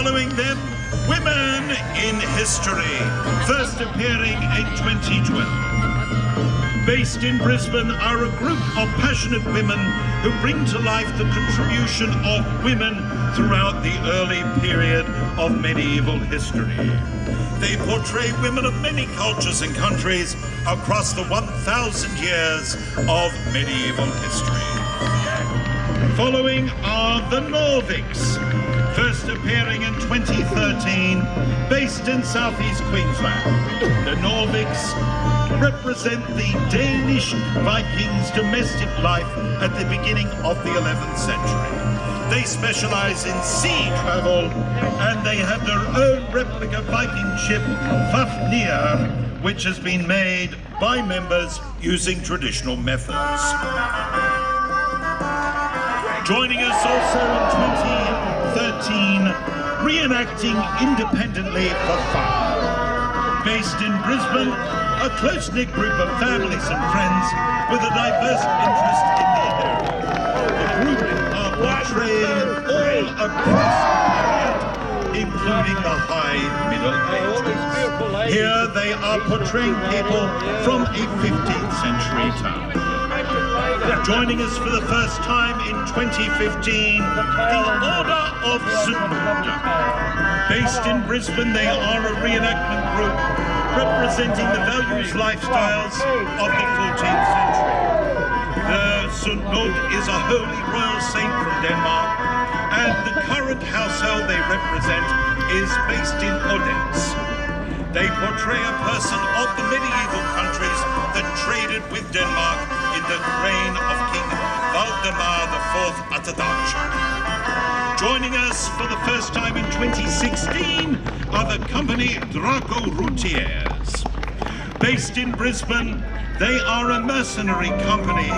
Following them, Women in History, first appearing in 2012. Based in Brisbane are a group of passionate women who bring to life the contribution of women throughout the early period of medieval history. They portray women of many cultures and countries across the 1,000 years of medieval history. Following are the Norviks, first appearing in 2013, based in southeast Queensland. The Norviks represent the Danish Vikings' domestic life at the beginning of the 11th century. They specialize in sea travel, and they have their own replica Viking ship, Fafnir, which has been made by members using traditional methods. Joining us also in 2013, reenacting independently for fun. Based in Brisbane, a close-knit group of families and friends with a diverse interest in the area. The group are portraying all across the period, including the High Middle Ages. Here they are portraying people from a 15th century town. Joining us for the first time in 2015, the Order of St. Luke. Based in Brisbane, they are a reenactment group representing the values, lifestyles of the 14th century. The St. Luke is a holy royal saint from Denmark, and the current household they represent is based in Odense. They portray a person of the medieval countries that traded with Denmark in the reign of King Valdemar IV Atterdag. Joining us for the first time in 2016 are the company Draco Routiers. Based in Brisbane, they are a mercenary company,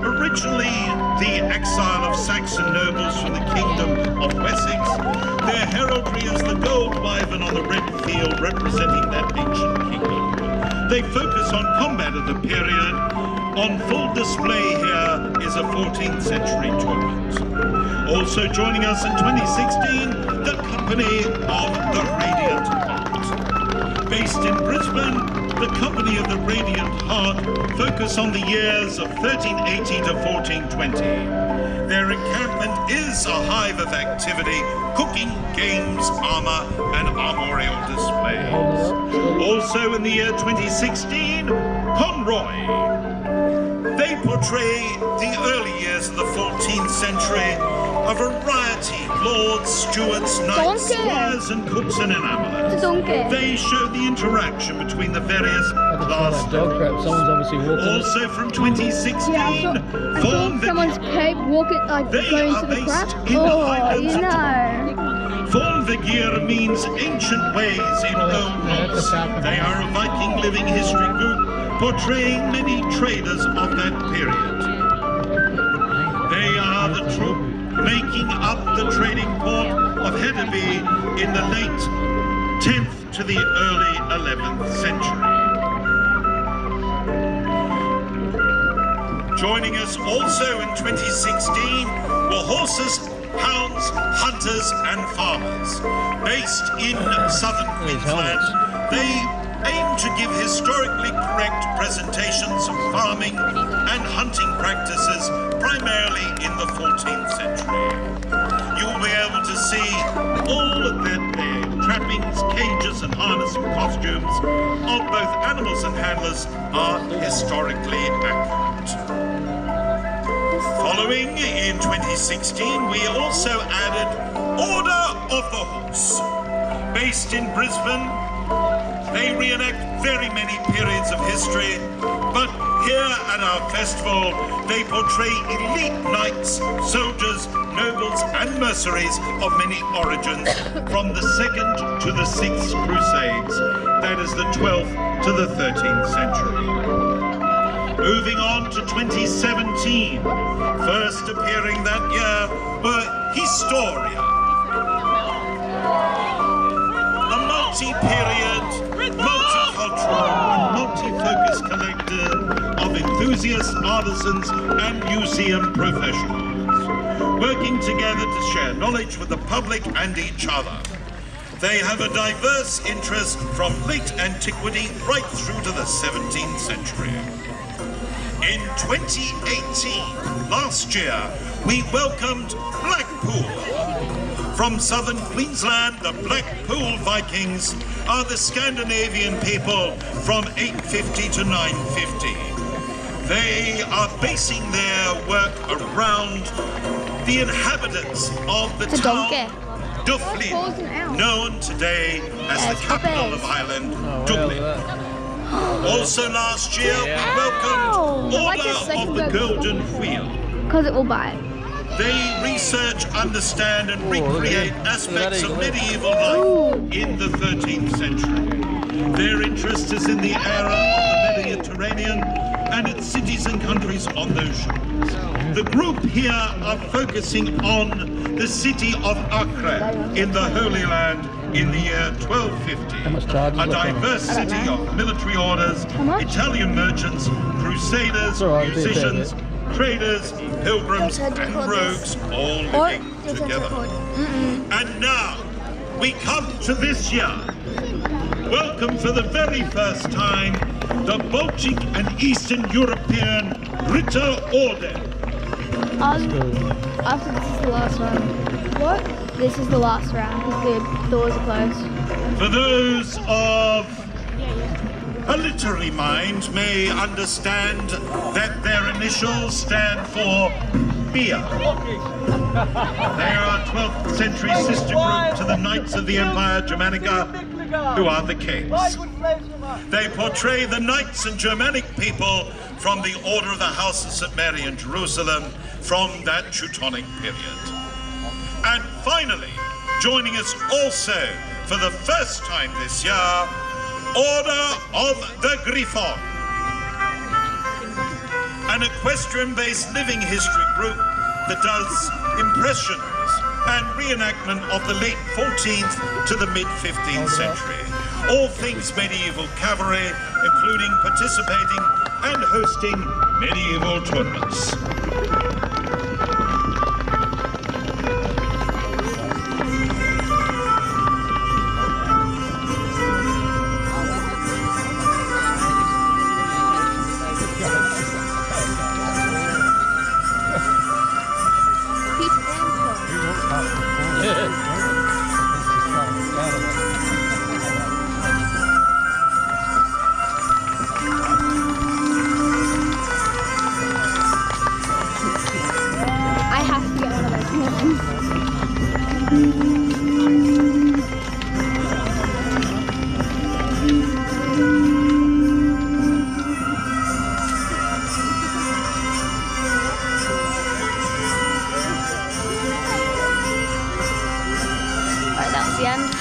originally the exile of Saxon nobles from the kingdom of Wessex. Their heraldry is the gold wyvern on the red field representing that ancient kingdom. They focus on combat of the period. On full display here is a 14th century tournament. Also joining us in 2016, the company of the Radiant Heart. Based in Brisbane, the company of the Radiant Heart focus on the years of 1380 to 1420. Their encampment is a hive of activity, cooking, games, armor, and armorial displays. Also in the year 2016, Conroy. They portray the early years of the 14th century, a variety of lords, stewards, knights, squires, and cooks and enamellers. They show the interaction between the various classes. Also from 2016, Form someone's cape walking like going to the crap. Form Vigir means ancient ways in old Norse. They are a Viking living history group portraying many traders of that period. They are the troop making up the trading port of Abbey in the late 10th to the early 11th century. Joining us also in 2016 were horses, hounds, hunters and farmers. Based in southern Queensland, they aim to give historically correct presentations of farming and hunting practices, primarily in the 14th century. You'll be able to see all of their trappings, cages and harness and costumes of both animals and handlers are historically accurate. Following in 2016, we also added Order of the Horse. Based in Brisbane, they reenact very many periods of history, but here at our festival, they portray elite knights, soldiers, nobles, and mercenaries of many origins, from the 2nd to the 6th Crusades, that is the 12th to the 13th century. Moving on to 2017, first appearing that year were Historia, a multi-period, multicultural, and multi-focus collective of enthusiasts, artisans, and museum professionals, working together to share knowledge with the public and each other. They have a diverse interest from late antiquity right through to the 17th century. In 2018, last year, we welcomed Blackpool. From southern Queensland, the Blackpool Vikings are the Scandinavian people from 850 to 950. They are basing their work around the inhabitants of the town Dublin, known today as the capital of Ireland, Dublin. Also last year, we welcomed Order of the Golden Wheel. Because it will bite. They research, understand and recreate aspects of medieval life in the 13th century. Their interest is in the era of the Mediterranean and its cities and countries on those shores. The group here are focusing on the city of Acre in the Holy Land in the year 1250. A diverse city of military orders, Italian merchants, crusaders, musicians, traders, pilgrims and rogues all living together. And now we come to this year. Welcome for the very first time the Baltic and Eastern European Ritter Order. After this is the last one. What? This is the last round because the doors are closed. For those of a literary mind may understand that their initials stand for beer. They are a 12th century sister group to the Knights of the Empire Germanica, who are the kings. They portray the Knights and Germanic people from the Order of the House of St. Mary in Jerusalem from that Teutonic period. And finally, joining us also for the first time this year, Order of the Griffon, an equestrian-based living history group that does impressions and reenactment of the late 14th to the mid-15th century. All things medieval cavalry, including participating and hosting medieval tournaments. Alright, that's the end.